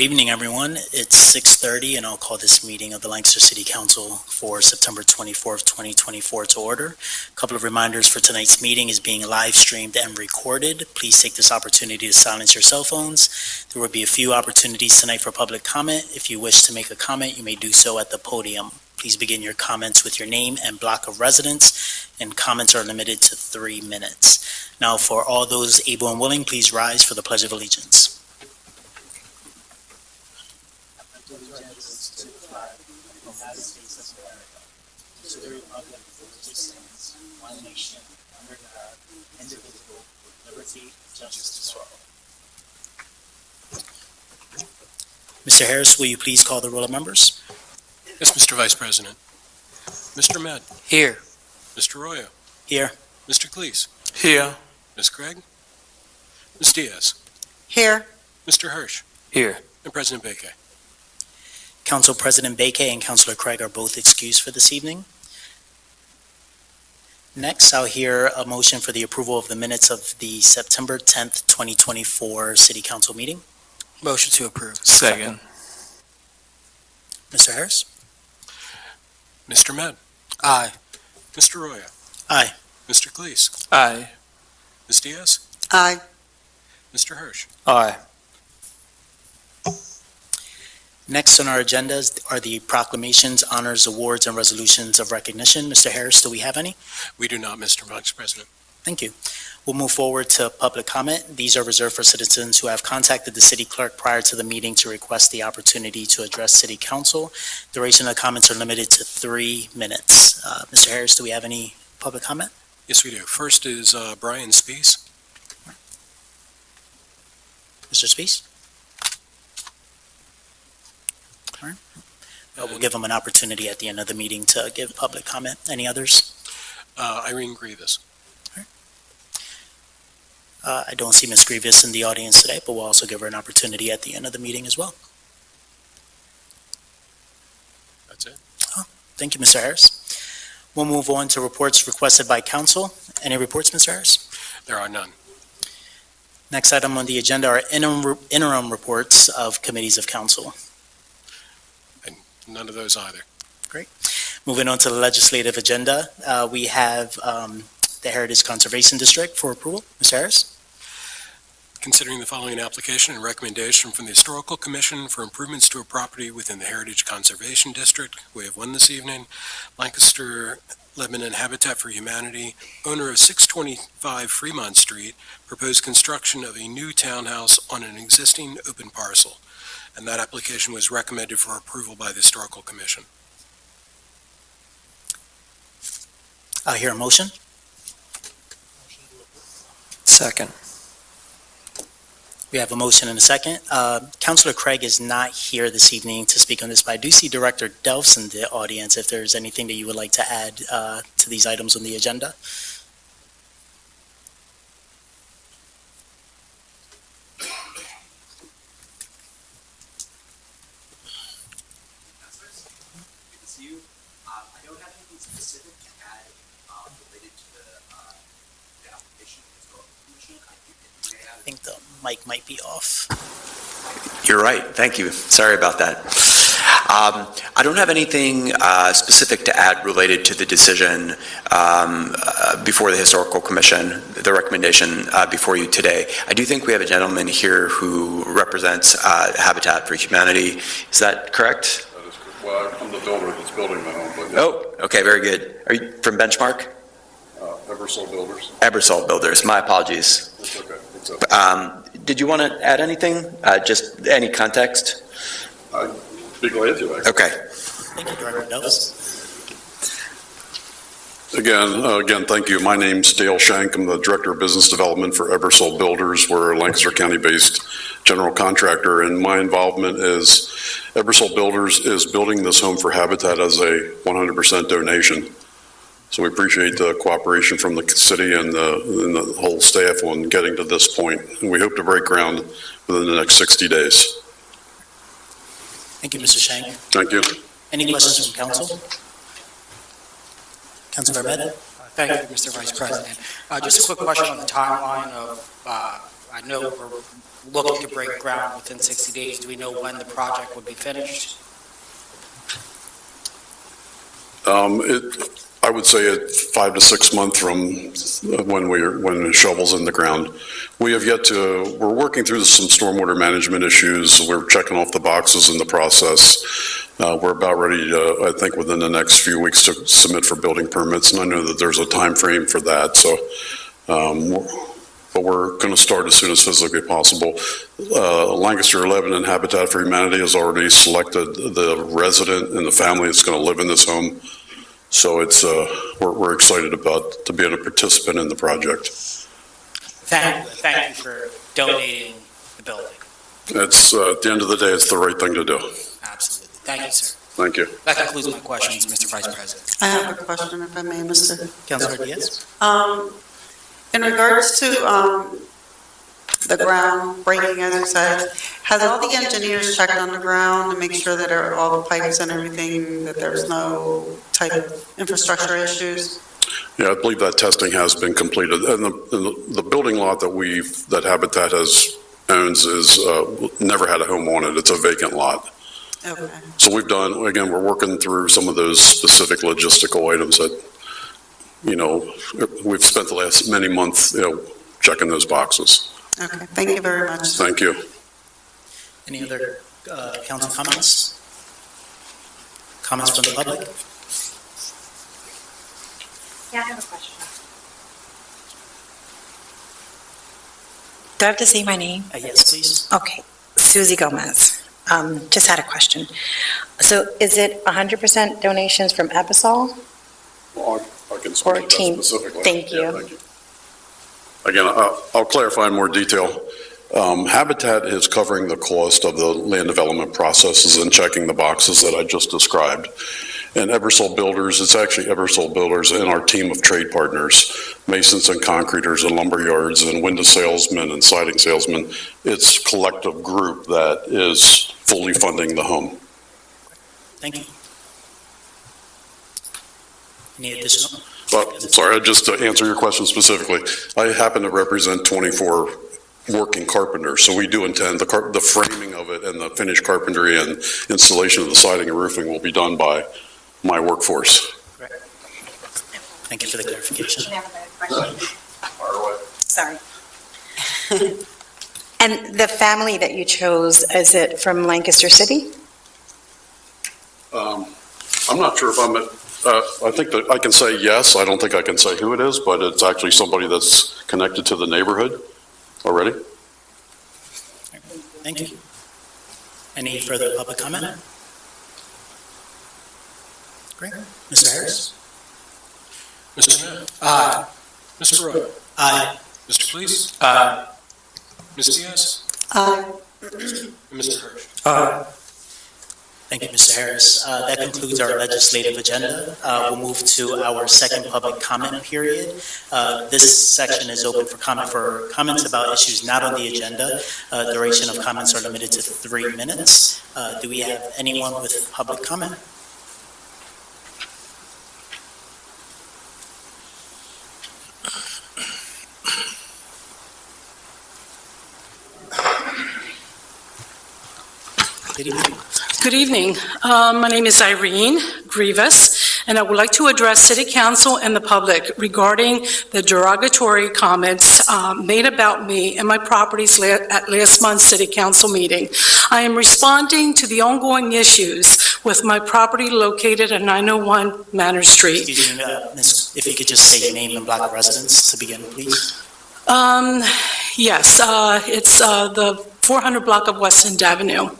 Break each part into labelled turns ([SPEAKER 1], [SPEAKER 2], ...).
[SPEAKER 1] Good evening, everyone. It's 6:30, and I'll call this meeting of the Lancaster City Council for September 24th, 2024 to order. A couple of reminders for tonight's meeting is being live streamed and recorded. Please take this opportunity to silence your cell phones. There will be a few opportunities tonight for public comment. If you wish to make a comment, you may do so at the podium. Please begin your comments with your name and block of residence, and comments are limited to 3 minutes. Now, for all those able and willing, please rise for the Pledge of Allegiance. To the flag of the United States of America, to the republic for which it stands, one nation, under God, indivisible, with liberty and justice for all. Mr. Harris, will you please call the roll of members?
[SPEAKER 2] Yes, Mr. Vice President. Mr. Med.
[SPEAKER 1] Here.
[SPEAKER 2] Mr. Royo.
[SPEAKER 1] Here.
[SPEAKER 2] Mr. Cleese.
[SPEAKER 3] Here.
[SPEAKER 2] Ms. Craig. Ms. Diaz.
[SPEAKER 4] Here.
[SPEAKER 2] Mr. Hirsch.
[SPEAKER 3] Here.
[SPEAKER 2] And President Baquet.
[SPEAKER 1] Council President Baquet and Councilor Craig are both excused for this evening. Next, I'll hear a motion for the approval of the minutes of the September 10th, 2024 City Council meeting.
[SPEAKER 3] Motion to approve. Second.
[SPEAKER 1] Mr. Harris?
[SPEAKER 2] Mr. Med.
[SPEAKER 3] Aye.
[SPEAKER 2] Mr. Royo.
[SPEAKER 1] Aye.
[SPEAKER 2] Mr. Cleese.
[SPEAKER 3] Aye.
[SPEAKER 2] Ms. Diaz.
[SPEAKER 4] Aye.
[SPEAKER 2] Mr. Hirsch.
[SPEAKER 3] Aye.
[SPEAKER 1] Next on our agenda are the proclamations, honors, awards, and resolutions of recognition. Mr. Harris, do we have any?
[SPEAKER 2] We do not, Mr. Vice President.
[SPEAKER 1] Thank you. We'll move forward to public comment. These are reserved for citizens who have contacted the city clerk prior to the meeting to request the opportunity to address city council. Duration of the comments are limited to 3 minutes. Mr. Harris, do we have any public comment?
[SPEAKER 2] Yes, we do. First is Brian Spees.
[SPEAKER 1] Mr. Spees? All right. We'll give him an opportunity at the end of the meeting to give public comment. Any others?
[SPEAKER 2] Irene Grievous.
[SPEAKER 1] I don't see Ms. Grievous in the audience today, but we'll also give her an opportunity at the end of the meeting as well.
[SPEAKER 2] That's it.
[SPEAKER 1] Thank you, Mr. Harris. We'll move on to reports requested by council. Any reports, Mr. Harris?
[SPEAKER 2] There are none.
[SPEAKER 1] Next item on the agenda are interim reports of committees of council.
[SPEAKER 2] And none of those either.
[SPEAKER 1] Moving on to the legislative agenda, we have the Heritage Conservation District for approval. Mr. Harris?
[SPEAKER 2] Considering the following application and recommendation from the Historical Commission for improvements to a property within the Heritage Conservation District, we have one this evening. Lancaster Lebanon Habitat for Humanity, owner of 625 Fremont Street, proposed construction of a new townhouse on an existing open parcel. And that application was recommended for approval by the Historical Commission.
[SPEAKER 1] I'll hear a motion.
[SPEAKER 3] Second.
[SPEAKER 1] We have a motion and a second. Councilor Craig is not here this evening to speak on this, but I do see Director Delfs in the audience if there's anything that you would like to add to these items on the agenda.
[SPEAKER 5] I don't have anything specific to add related to the application of the Historical Commission.
[SPEAKER 1] I think the mic might be off.
[SPEAKER 5] You're right. Thank you. Sorry about that. I don't have anything specific to add related to the decision before the Historical Commission, the recommendation before you today. I do think we have a gentleman here who represents Habitat for Humanity. Is that correct?
[SPEAKER 6] That is correct. Well, I'm the builder that's building the home. But
[SPEAKER 5] Oh, okay, very good. Are you from Benchmark?
[SPEAKER 6] Eversole Builders.
[SPEAKER 5] Ebersole Builders. My apologies.
[SPEAKER 6] It's okay. It's okay.
[SPEAKER 5] Did you want to add anything? Just any context?
[SPEAKER 6] I'd be glad to, actually.
[SPEAKER 5] Okay.
[SPEAKER 1] Thank you, Director Delfs.
[SPEAKER 6] Again, thank you. My name's Dale Shank. I'm the Director of Business Development for Ebersole Builders. We're a Lancaster County-based general contractor, and my involvement is Ebersole Builders is building this home for Habitat as a 100% donation. So we appreciate the cooperation from the city and the whole staff on getting to this point. And we hope to break ground within the next 60 days.
[SPEAKER 1] Thank you, Mr. Shank.
[SPEAKER 6] Thank you.
[SPEAKER 1] Any questions from council? Councilor Med?
[SPEAKER 3] Thank you, Mr. Vice President. Just a quick question on the timeline of
[SPEAKER 4] I know we're looking to break ground within 60 days. Do we know when the project would be finished?
[SPEAKER 6] I would say 5 to 6 months from when the shovel's in the ground. We're working through some stormwater management issues. We're checking off the boxes in the process. We're about ready to, I think, within the next few weeks to submit for building permits, and I know that there's a time frame for that, so, but we're going to start as soon as physically possible. Lancaster Lebanon Habitat for Humanity has already selected the resident and the family that's going to live in this home. So it's, we're excited to being a participant in the project.
[SPEAKER 4] Thank you for donating the building.
[SPEAKER 6] It's, at the end of the day, it's the right thing to do.
[SPEAKER 4] Absolutely. Thank you, sir.
[SPEAKER 6] Thank you.
[SPEAKER 4] That concludes my questions, Mr. Vice President.
[SPEAKER 7] I have a question, if I may, Mr.
[SPEAKER 1] Councilor Diaz?
[SPEAKER 7] In regards to the ground breaking, as you said, has all the engineers checked on the ground to make sure that all the pipes and everything, that there's no type of infrastructure issues?
[SPEAKER 6] Yeah, I believe that testing has been completed. And the building lot that Habitat owns never had a home on it. It's a vacant lot.
[SPEAKER 7] Okay.
[SPEAKER 6] So we're working through some of those specific logistical items that, we've spent the last many months, checking those boxes.
[SPEAKER 7] Okay, thank you very much.
[SPEAKER 6] Thank you.
[SPEAKER 1] Any other council comments? Comments from the public?
[SPEAKER 8] Yeah, I have a question. Do I have to say my name?
[SPEAKER 1] Yes, please.
[SPEAKER 8] Okay, Susie Gomez. Just had a question. So is it 100% donations from Ebersol?
[SPEAKER 6] Well, I can
[SPEAKER 8] Or
[SPEAKER 6] speak to that
[SPEAKER 8] team.
[SPEAKER 6] specifically.
[SPEAKER 8] Thank you.
[SPEAKER 6] Yeah, thank you. Again, I'll clarify in more detail. Habitat is covering the cost of the land development processes and checking the boxes that I just described. And Ebersol Builders, it's actually Ebersol Builders and our team of trade partners, masons and concreters and lumber yards and window salesmen and siding salesmen. It's a collective group that is fully funding the home.
[SPEAKER 1] Thank you. Any additional?
[SPEAKER 6] But, sorry, just to answer your question specifically, I happen to represent 24 working carpenters, so we do intend the framing of it and the finished carpentry and installation of the siding and roofing will be done by my workforce.
[SPEAKER 1] Correct. Thank you for the clarification.
[SPEAKER 8] I have another question. Sorry. And the family that you chose, is it from Lancaster City?
[SPEAKER 6] I'm not sure if I think that I can say yes. I don't think I can say who it is, but it's actually somebody that's connected to the neighborhood already.
[SPEAKER 1] Thank you. Any further public comment? Great. Mr. Harris?
[SPEAKER 2] Mr. Smith?
[SPEAKER 4] Aye.
[SPEAKER 2] Mr. Roy?
[SPEAKER 1] Aye.
[SPEAKER 2] Mr. Cleese? Aye. Ms. Diaz?
[SPEAKER 7] Aye.
[SPEAKER 2] And Mr. Hirsch?
[SPEAKER 1] Thank you, Mr. Harris. That concludes our legislative agenda. We'll move to our second public comment period. This section is open for comments about issues not on the agenda. Duration of comments are limited to 3 minutes. Do we have anyone with public comment? Good evening.
[SPEAKER 9] Good evening. My name is Irene Grievous, and I would like to address City Council and the public regarding the derogatory comments made about me and my properties at last month's City Council meeting. I am responding to the ongoing issues with my property located at 901 Manor Street.
[SPEAKER 1] Excuse me, miss, if you could just say your name and block of residence to begin, please.
[SPEAKER 9] Yes, it's the 400 block of West End Avenue.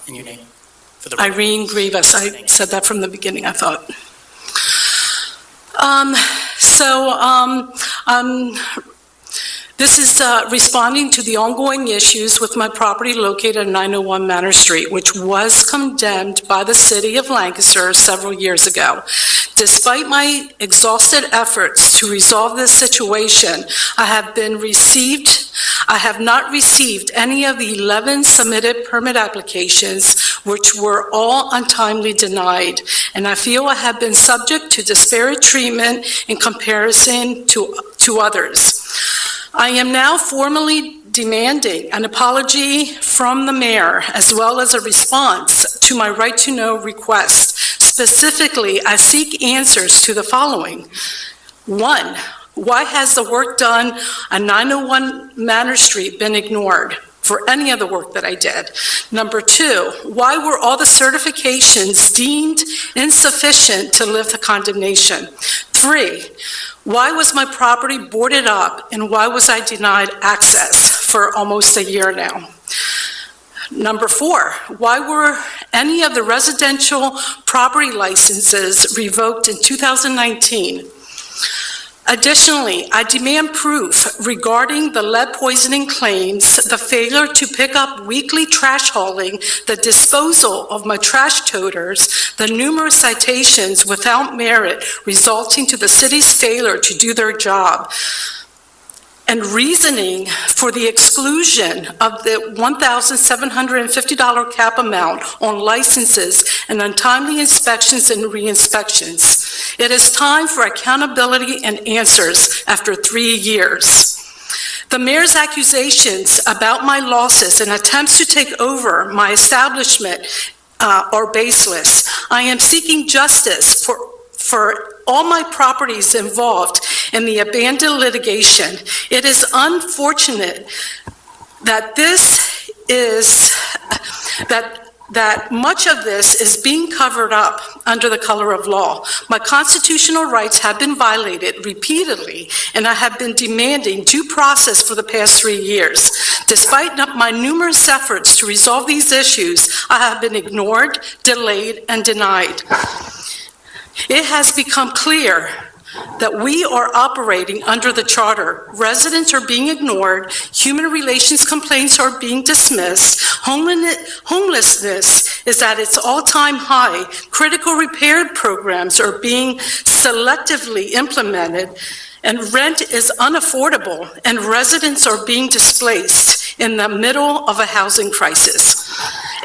[SPEAKER 1] And your name? For the record.
[SPEAKER 9] Irene Grievous. I said that from the beginning, I thought. This is responding to the ongoing issues with my property located at 901 Manor Street, which was condemned by the city of Lancaster several years ago. Despite my exhausted efforts to resolve this situation, I have not received any of the 11 submitted permit applications, which were all untimely denied, and I feel I have been subject to disparate treatment in comparison to others. I am now formally demanding an apology from the mayor, as well as a response to my right to know request. Specifically, I seek answers to the following. 1, why has the work done on 901 Manor Street been ignored for any of the work that I did? Number 2, why were all the certifications deemed insufficient to lift the condemnation? 3, why was my property boarded up and why was I denied access for almost a year now? Number 4, why were any of the residential property licenses revoked in 2019? Additionally, I demand proof regarding the lead poisoning claims, the failure to pick up weekly trash hauling, the disposal of my trash toters, the numerous citations without merit resulting to the city's failure to do their job, and reasoning for the exclusion of the $1,750 cap amount on licenses and untimely inspections and re-inspections. It is time for accountability and answers after 3 years. The mayor's accusations about my losses and attempts to take over my establishment are baseless. I am seeking justice for all my properties involved in the abandoned litigation. It is unfortunate that that much of this is being covered up under the color of law. My constitutional rights have been violated repeatedly, and I have been demanding due process for the past 3 years. Despite my numerous efforts to resolve these issues, I have been ignored, delayed, and denied. It has become clear that we are operating under the charter. Residents are being ignored, human relations complaints are being dismissed, homelessness is at its all-time high, critical repair programs are being selectively implemented, and rent is unaffordable, and residents are being displaced in the middle of a housing crisis.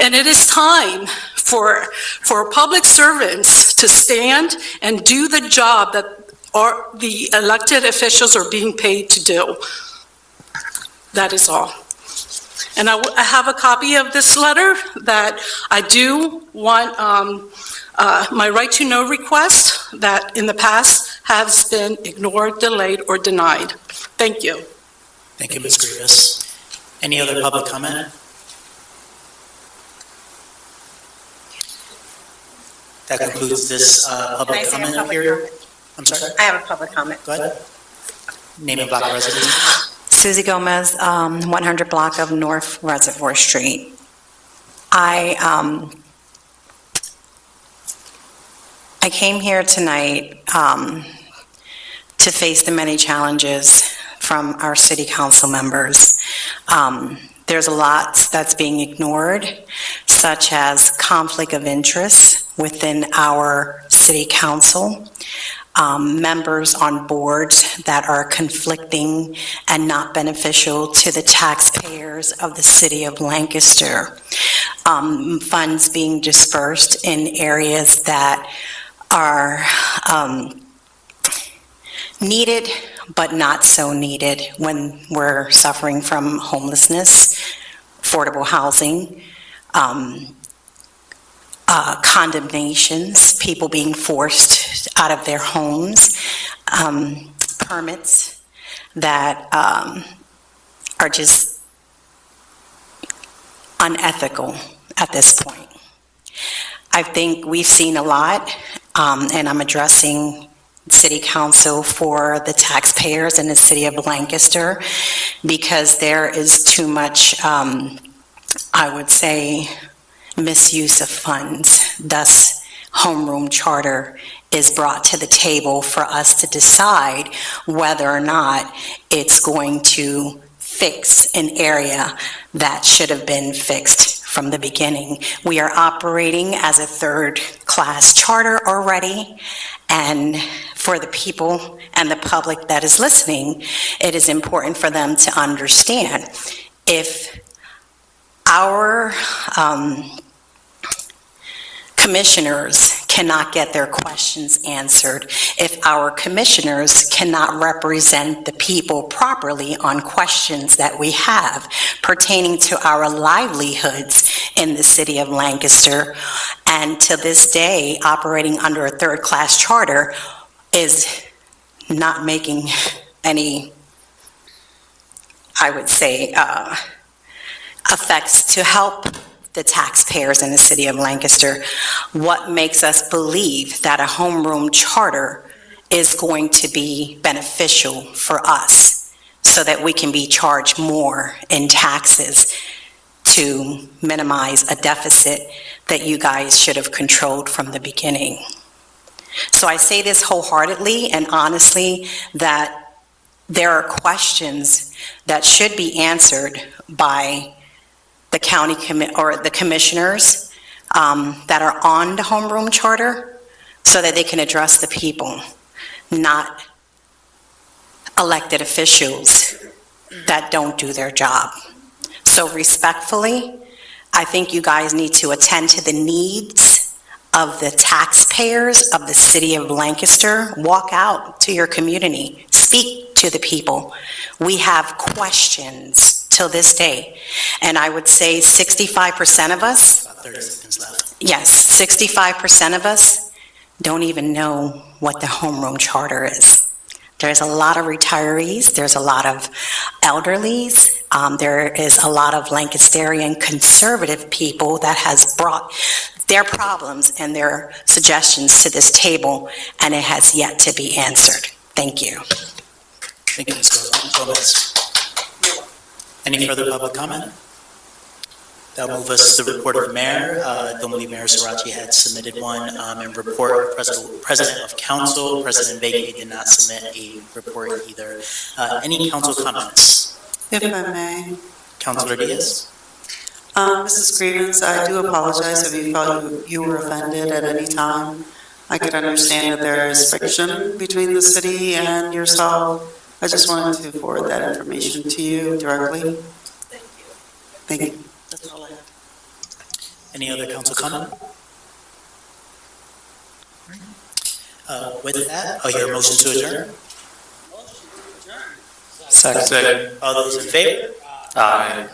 [SPEAKER 9] And it is time for public servants to stand and do the job that the elected officials are being paid to do. That is all. And I have a copy of this letter that I do want my right to know request that in the past has been ignored, delayed, or denied. Thank you.
[SPEAKER 1] Thank you, Ms. Grivas. Any other public comment? That concludes this public
[SPEAKER 8] Can I say a
[SPEAKER 1] comment
[SPEAKER 8] public
[SPEAKER 1] period.
[SPEAKER 8] comment?
[SPEAKER 1] I'm sorry,
[SPEAKER 8] I have a public comment.
[SPEAKER 1] go ahead. Name and block of residence.
[SPEAKER 8] Susie Gomez, 100 block of North Reservoir Street. I came here tonight to face the many challenges from our city council members. There's a lot that's being ignored, such as conflict of interest within our city council, members on boards that are conflicting and not beneficial to the taxpayers of the city of Lancaster, funds being dispersed in areas that are needed but not so needed when we're suffering from homelessness, affordable housing, condemnations, people being forced out of their homes, permits that are just unethical at this point. I think we've seen a lot, and I'm addressing City Council for the taxpayers in the city of Lancaster, because there is too much, I would say, misuse of funds. Thus, homeroom charter is brought to the table for us to decide whether or not it's going to fix an area that should have been fixed from the beginning. We are operating as a third-class charter already, and for the people and the public that is listening, it is important for them to understand if our commissioners cannot get their questions answered, if our commissioners cannot represent the people properly on questions that we have pertaining to our livelihoods in the city of Lancaster, and to this day, operating under a third-class charter is not making any, I would say, effects to help the taxpayers in the city of Lancaster. What makes us believe that a homeroom charter is going to be beneficial for us so that we can be charged more in taxes to minimize a deficit that you guys should have controlled from the beginning. So I say this wholeheartedly and honestly, that there are questions that should be answered by the county or the commissioners that are on the homeroom charter so that they can address the people, not elected officials that don't do their job. So respectfully, I think you guys need to attend to the needs of the taxpayers of the city of Lancaster. Walk out to your community, speak to the people. We have questions till this day. And I would say 65% of us,
[SPEAKER 1] About 30 seconds left.
[SPEAKER 8] yes, 65% of us don't even know what the homeroom charter is. There's a lot of retirees, there's a lot of elderlies, there is a lot of Lancasterian conservative people that has brought their problems and their suggestions to this table, and it has yet to be answered. Thank you.
[SPEAKER 1] Thank you, Ms. Gomez. Any further public comment? That'll move us to the report of the mayor. I don't believe Mayor Sarachi had submitted one. And report President of Council, President Baker did not submit a report either. Any council comments?
[SPEAKER 7] If I may.
[SPEAKER 1] Councilor Diaz?
[SPEAKER 7] Mrs. Grievance, I do apologize if you felt you were offended at any time. I could understand that there is friction between the city and yourself. I just wanted to forward that information to you directly. Thank you. That's all I have.
[SPEAKER 1] Any other council comment? With that, I'll hear a motion to adjourn.
[SPEAKER 3] Second.
[SPEAKER 1] All those in favor?
[SPEAKER 3] Aye.